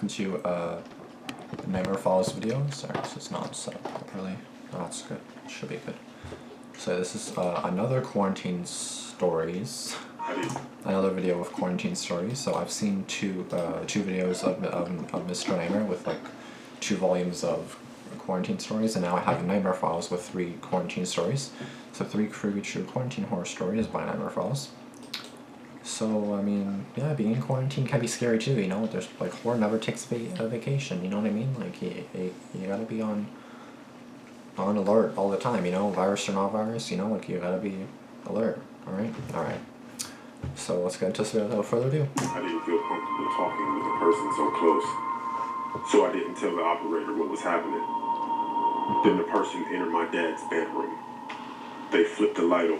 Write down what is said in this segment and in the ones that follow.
back into Nightmare Falls video. Sorry, this is not set up properly. No, that's good. Should be good. So this is another quarantine stories. Another video of quarantine stories. So I've seen two videos of Mr. Nightmare with like 2 volumes of quarantine stories, and now I have Nightmare Files with 3 quarantine stories. So 3 true quarantine horror stories by Nightmare Files. So, I mean, yeah, being in quarantine can be scary too, you know? There's, like, horror never takes a vacation, you know what I mean? Like, you gotta be on alert all the time, you know? Virus or not virus, you know? Like, you gotta be alert, alright? Alright. So, let's get into this without further ado. I didn't feel comfortable talking with a person so close, so I didn't tell the operator what was happening. Then the person entered my dad's bedroom. They flipped the light on.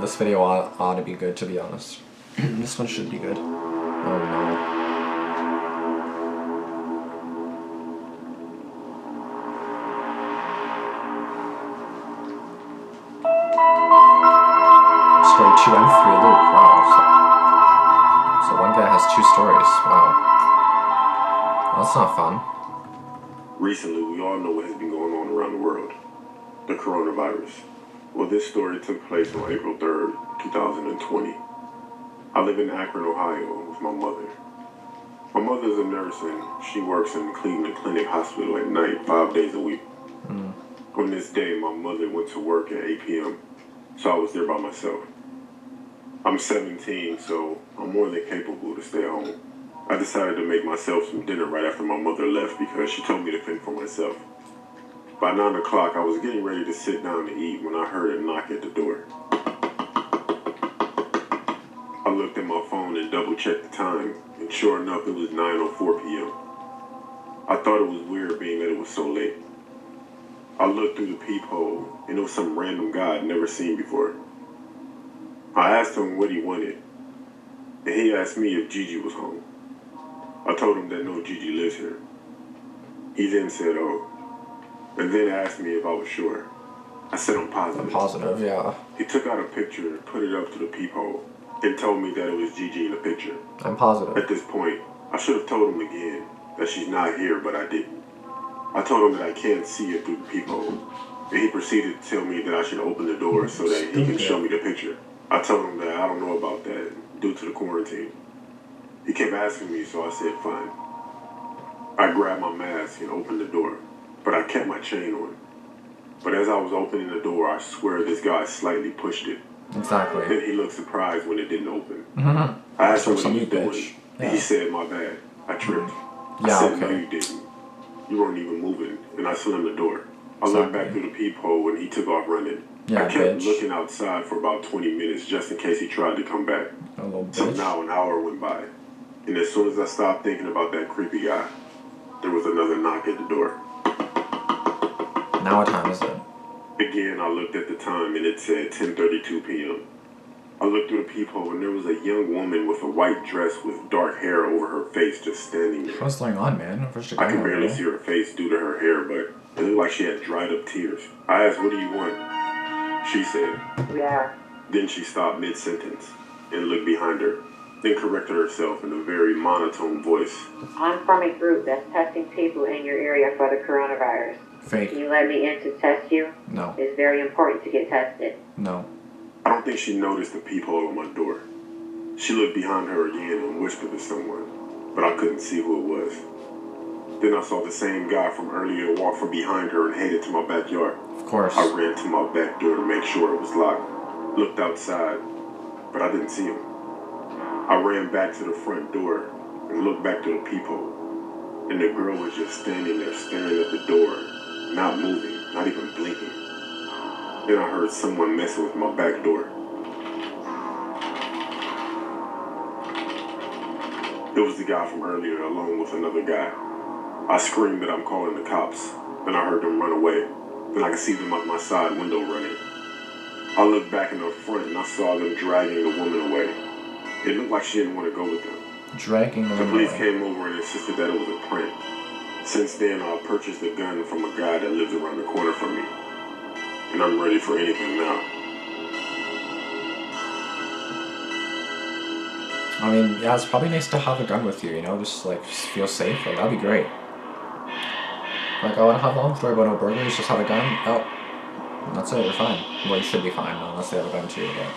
This video ought to be good, to be honest. This one should be good. Oh no. Story 2 and 3, Luke. Wow. So one guy has 2 stories. Wow. That's not fun. Recently, we all know what has been going on around the world. The coronavirus. Well, this story took place on April 3rd, 2020. I live in Akron, Ohio with my mother. My mother's a nurse and she works in Cleveland Clinic Hospital at night 5 days a week. On this day, my mother went to work at 8 p.m., so I was there by myself. I'm 17, so I'm more than capable to stay at home. I decided to make myself some dinner right after my mother left because she told me to fend for myself. By 9 o'clock, I was getting ready to sit down to eat when I heard a knock at the door. I looked at my phone and double-checked the time, and sure enough, it was 9:04 p.m. I thought it was weird being that it was so late. I looked through the peephole, and it was some random guy I'd never seen before. I asked him what he wanted, and he asked me if Gigi was home. I told him that no, Gigi lives here. He then said, oh, and then asked me if I was sure. I said I'm positive. Positive, yeah. He took out a picture and put it up to the peephole and told me that it was Gigi in the picture. I'm positive. At this point, I should have told him again that she's not here, but I didn't. I told him that I can't see it through the peephole, and he proceeded to tell me that I should open the door so that he can show me the picture. I told him that I don't know about that due to the quarantine. He kept asking me, so I said fine. I grabbed my mask and opened the door, but I kept my chain on. But as I was opening the door, I swear this guy slightly pushed it. Exactly. Then he looked surprised when it didn't open. Mm-hmm. I asked him what he was doing, and he said, my bad, I tripped. I said, no, you didn't. You weren't even moving, and I slammed the door. I looked back through the peephole, and he took off running. I kept looking outside for about 20 minutes just in case he tried to come back. So now an hour went by, and as soon as I stopped thinking about that creepy guy, there was another knock at the door. Now what time is it? Again, I looked at the time and it said 10:32 p.m. I looked through the peephole and there was a young woman with a white dress with dark hair over her face just standing there. What's going on, man? I could barely see her face due to her hair, but it looked like she had dried up tears. I asked, what do you want? She said, yeah. Then she stopped mid-sentence and looked behind her, then corrected herself in a very monotone voice. I'm from a group that's testing people in your area for the coronavirus. Fake. Can you let me in to test you? No. It's very important to get tested. No. I don't think she noticed the peephole on my door. She looked behind her again and whispered to someone, but I couldn't see who it was. Then I saw the same guy from earlier walk from behind her and headed to my backyard. Of course. I ran to my back door to make sure it was locked. Looked outside, but I didn't see him. I ran back to the front door and looked back to the peephole, and the girl was just standing there staring at the door, not moving, not even blinking. Then I heard someone messing with my back door. It was the guy from earlier along with another guy. I screamed that I'm calling the cops. Then I heard them run away. Then I could see them out my side window running. I looked back in the front and I saw them dragging the woman away. It looked like she didn't want to go with them. Dragging the woman The police away. came over and insisted that it was a prank. Since then, I purchased a gun from a guy that lives around the corner from me, and I'm ready for anything now. I mean, yeah, it's probably nice to have a gun with you, you know, just feel safe. Like, that'd be great. Like, oh, I don't have long story about no burglars, just have a gun. Oh, and that's it, you're fine. Well, you should be fine, unless they have a gun too, but...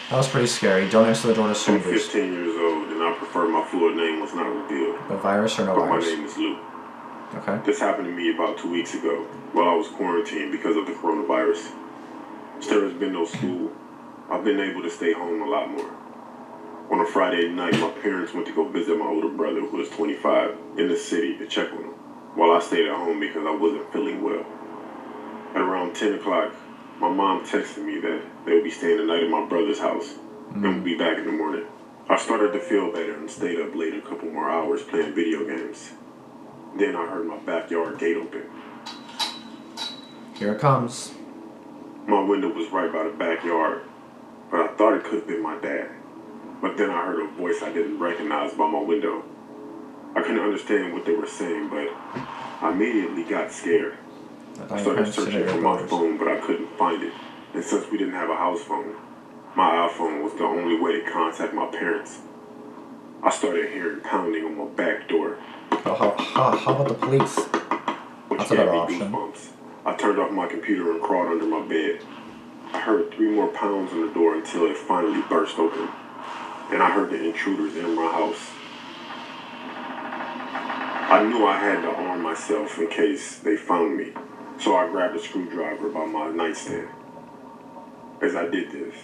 That was pretty scary. Don't answer the door to I'm strangers. 15 years old, and I prefer my full name was not revealed. But virus or no But virus? my name is Luke. Okay. This happened to me about 2 weeks ago, while I was quarantined because of the coronavirus. There has been no school. I've been able to stay home a lot more. On a Friday night, my parents went to go visit my older brother, who was 25, in the city to check on him, while I stayed at home because I wasn't feeling well. At around 10 o'clock, my mom texted me that they would be staying the night at my brother's house and would be back in the morning. I started to feel better and stayed up late a couple more hours playing video games. Then I heard my backyard gate open. Here it comes. My window was right by the backyard, but I thought it could have been my dad. But then I heard a voice I didn't recognize by my window. I couldn't understand what they were saying, but I immediately got scared. I started searching for my phone, but I couldn't find it. And since we didn't have a house phone, my iPhone was the only way to contact my parents. I started hearing pounding on my back door. How about the police? Which That's a gave better me option. goosebumps. I turned off my computer and crawled under my bed. I heard 3 more pounds on the door until it finally burst open. And I heard the intruders in my house. I knew I had to arm myself in case they found me, so I grabbed a screwdriver by my nightstand. As I did this,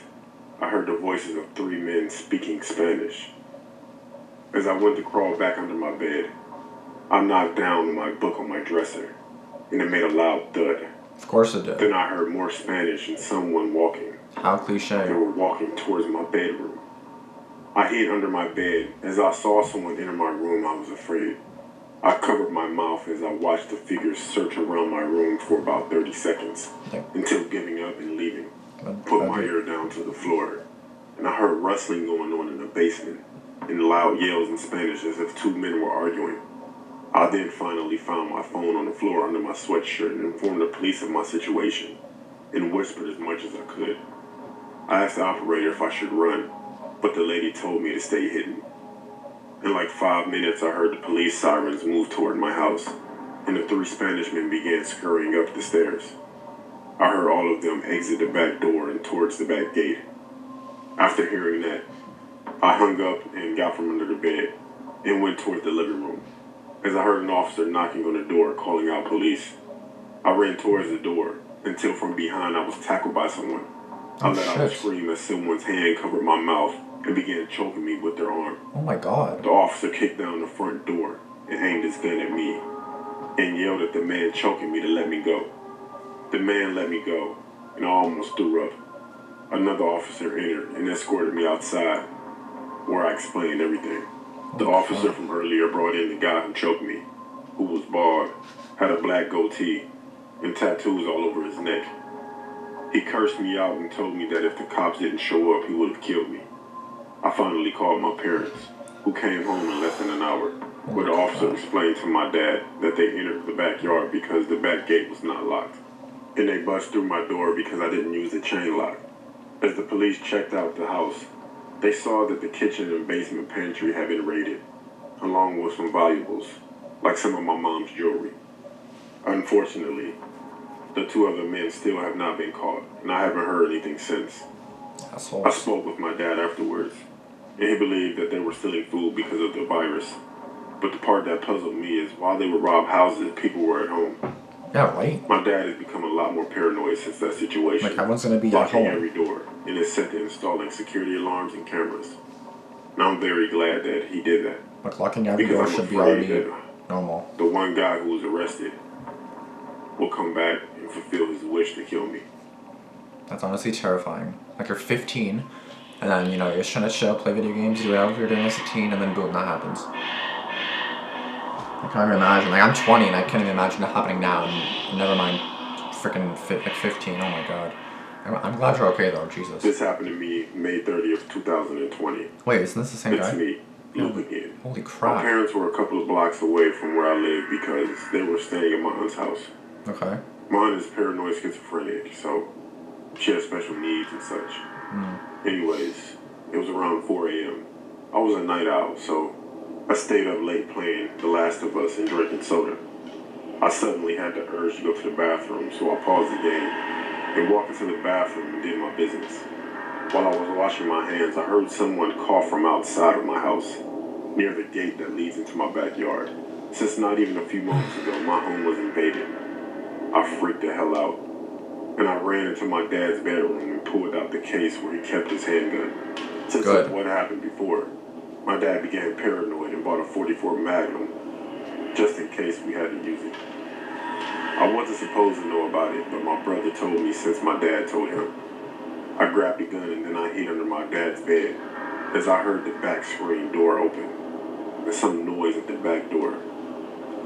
I heard the voices of 3 men speaking Spanish. As I went to crawl back under my bed, I knocked down my book on my dresser, and it made a loud thud. Of course it did. Then I heard more Spanish and someone walking. How cliche. They were walking towards my bedroom. I hid under my bed. As I saw someone enter my room, I was afraid. I covered my mouth as I watched the figures search around my room for about 30 seconds, until giving up and leaving. Put my ear down to the floor, and I heard rustling going on in the basement, and loud yells in Spanish as if 2 men were arguing. I then finally found my phone on the floor under my sweatshirt and informed the police of my situation, and whispered as much as I could. I asked the operator if I should run, but the lady told me to stay hidden. In like 5 minutes, I heard the police sirens move toward my house, and the 3 Spanish men began scurrying up the stairs. I heard all of them exit the back door and towards the back gate. After hearing that, I hung up and got from under the bed and went toward the living room. As I heard an officer knocking on the door, calling out police, I ran towards the door until from behind I was tackled by someone. I let out a scream as someone's hand covered my mouth and began choking me with their arm. Oh my god. The officer kicked down the front door and aimed his gun at me and yelled at the man choking me to let me go. The man let me go, and I almost threw up. Another officer entered and escorted me outside, where I explained everything. The officer from earlier brought in the guy who choked me, who was bald, had a black goatee, and tattoos all over his neck. He cursed me out and told me that if the cops didn't show up, he would have killed me. I finally called my parents, who came home in less than an hour, where the officer explained to my dad that they entered the backyard because the back gate was not locked. And they bust through my door because I didn't use the chain lock. As the police checked out the house, they saw that the kitchen and basement pantry had been raided, along with some valuables, like some of my mom's jewelry. Unfortunately, the 2 other men still have not been caught, and I haven't heard anything since. Assholes. I spoke with my dad afterwards, and he believed that they were stealing food because of the virus. But the part that puzzled me is while they would rob houses, people were at home. Yeah, right? My dad has become a lot more paranoid since that situation. Like, everyone's gonna be at locking home. every door, and is set to installing security alarms and cameras. And I'm very glad that he did that. Like, locking every door Because I'm should be afraid already that normal. the one guy who was arrested will come back and fulfill his wish to kill me. That's honestly terrifying. Like, you're 15, and then, you know, you're just trying to chill, play video games, do whatever you're doing as a teen, and then boom, that happens. I can't even imagine. Like, I'm 20, and I can't even imagine it happening now, and never mind freaking 15. Oh my god. I'm glad you're okay, though. Jesus. This happened to me May 30th, 2020. Wait, isn't this the same guy? It's me. loop again. Holy My crap. parents were a couple of blocks away from where I lived because they were staying at my aunt's house. Okay. My aunt is paranoid schizophrenic, so she has special needs and such. Anyways, it was around 4 a.m. I was a night owl, so I stayed up late playing The Last of Us and drinking soda. I suddenly had the urge to go to the bathroom, so I paused the game and walked into the bathroom and did my business. While I was washing my hands, I heard someone cough from outside of my house, near the gate that leads into my backyard. Since not even a few moments ago, my home was invaded. I freaked the hell out, and I ran into my dad's bedroom and pulled out the case where he kept his handgun. Since Good. what happened before, my dad became paranoid and bought a .44 Magnum, just in case we had to use it. I wasn't supposed to know about it, but my brother told me since my dad told him. I grabbed the gun and then I hid under my dad's bed as I heard the back screen door open and some noise at the back door.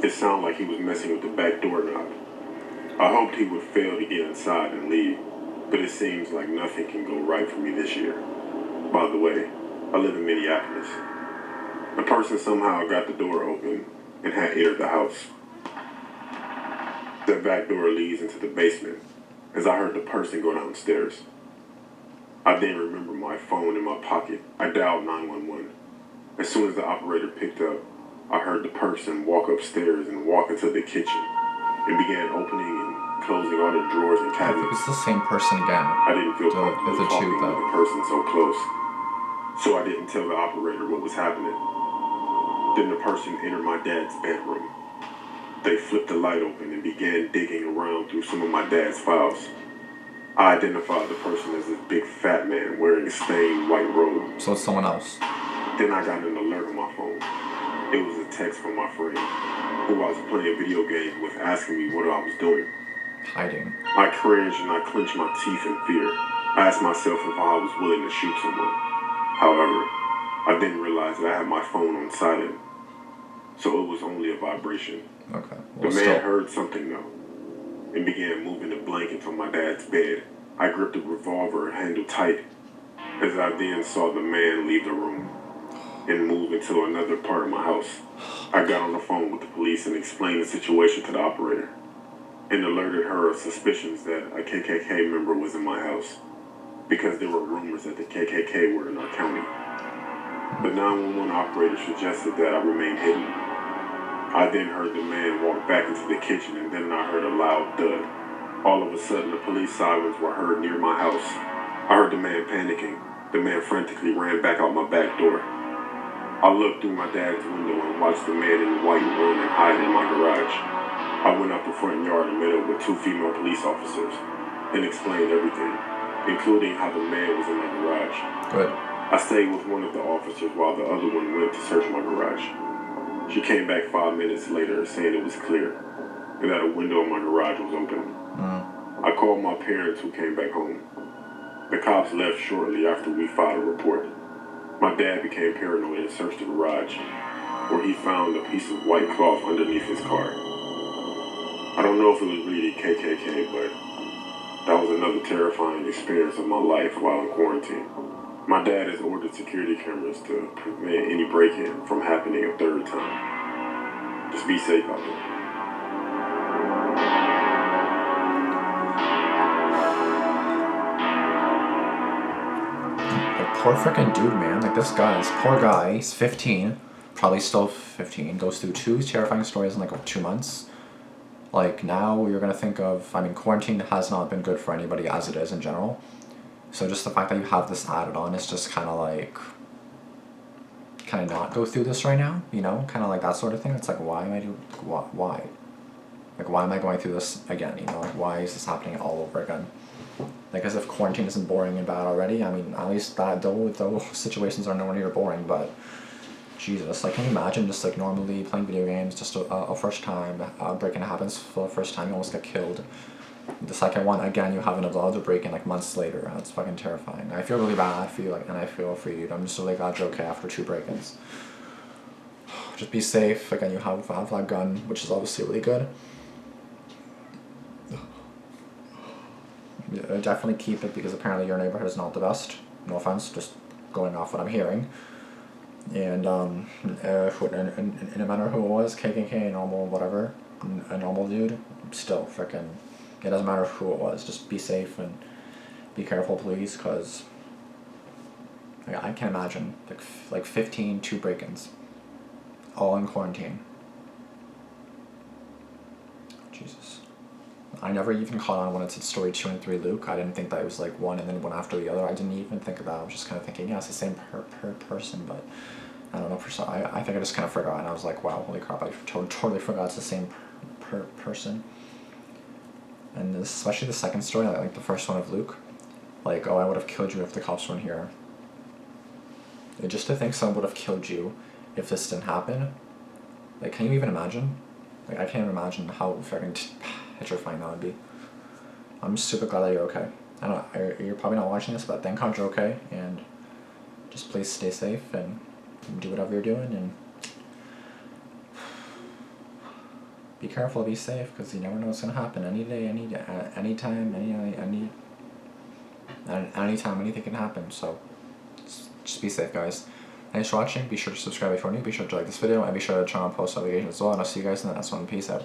It sounded like he was messing with the back doorknob. I hoped he would fail to get inside and leave, but it seems like nothing can go right for me this year. By the way, I live in Minneapolis. The person somehow got the door open and had entered the house. The back door leads into the basement as I heard the person go downstairs. I then remember my phone in my pocket. I dialed 911. As soon as the operator picked up, I heard the person walk upstairs and walk into the kitchen and began opening and closing all the drawers and cabinets. It's the same person again. I didn't feel comfortable the two talking with that- the person so close, so I didn't tell the operator what was happening. Then the person entered my dad's bedroom. They flipped the light open and began digging around through some of my dad's files. I identified the person as this big fat man wearing a stained white robe. So it's someone else. Then I got an alert on my phone. It was a text from my friend, who I was playing video games with, asking me what I was doing. Hiding. I cringed and I clenched my teeth in fear. I asked myself if I was willing to shoot someone. However, I then realized that I had my phone on silent, so it was only a vibration. Okay. The Well, man still. heard something though, and began moving the blankets on my dad's bed. I gripped the revolver handle tight, as I then saw the man leave the room and move into another part of my house. I got on the phone with the police and explained the situation to the operator, and alerted her of suspicions that a KKK member was in my house, because there were rumors that the KKK were in our county. The 911 operator suggested that I remain hidden. I then heard the man walk back into the kitchen, and then I heard a loud thud. All of a sudden, the police sirens were heard near my house. I heard the man panicking. The man frantically ran back out my back door. I looked through my dad's window and watched the man in white run and hide in my garage. I went out the front yard and met up with 2 female police officers and explained everything, including how the man was in my garage. Good. I stayed with one of the officers while the other one went to search my garage. She came back 5 minutes later saying it was clear and that a window in my garage was open. I called my parents, who came back home. The cops left shortly after we filed a report. My dad became paranoid and searched the garage, where he found a piece of white cloth underneath his car. I don't know if it was really KKK, but that was another terrifying experience of my life while in quarantine. My dad has ordered security cameras to prevent any break-in from happening a third time. Just be safe out there. Poor freaking dude, man. Like, this poor guy, he's 15, probably still 15, goes through 2 terrifying stories in like 2 months. Like, now you're gonna think of, I mean, quarantine has not been good for anybody as it is in general. So just the fact that you have this added on is just kind of like, can I not go through this right now? You know, kind of like that sort of thing. It's like, why am I doing, why? Like, why am I going through this again? You know, like, why is this happening all over again? Like, as if quarantine isn't boring and bad already. I mean, at least those situations are nowhere near boring, but Jesus, like, can you imagine just, like, normally playing video games, just a first time, break-in happens for the first time, you almost get killed. The second one, again, you have another break-in, like, months later. That's fucking terrifying. I feel really bad for you, like, and I feel for you. I'm just really glad you're okay after 2 break-ins. Just be safe. Again, you have that gun, which is obviously really good. Yeah, definitely keep it, because apparently your neighborhood is not the best. No offense, just going off what I'm hearing. And no matter who it was, KKK, normal, whatever, a normal dude, still freaking, it doesn't matter who it was. Just be safe and be careful, please, because I can't imagine like 15 two break-ins, all in quarantine. Jesus. I never even caught on when it said story 2 and 3 Luke. I didn't think that it was like one and then one after the other. I didn't even think of that. I was just kind of thinking, yeah, it's the same per person, but I don't know. I think I just kind of forgot, and I was like, wow, holy crap, I totally forgot it's the same per person. And this, especially the second story, like the first one of Luke, like, oh, I would have killed you if the cops weren't here. And just to think someone would have killed you if this didn't happen, like, can you even imagine? Like, I can't even imagine how fucking petrifying that would be. I'm super glad that you're okay. I don't know, you're probably not watching this, but thank God you're okay, and just please stay safe and do whatever you're doing, and be careful, be safe, because you never know what's going to happen any day, anytime, anytime, anything can happen, so just be safe, guys. Thanks for watching. Be sure to subscribe if you're new, be sure to like this video, and be sure to turn on post notifications as well, and I'll see you guys in the next one. Peace out.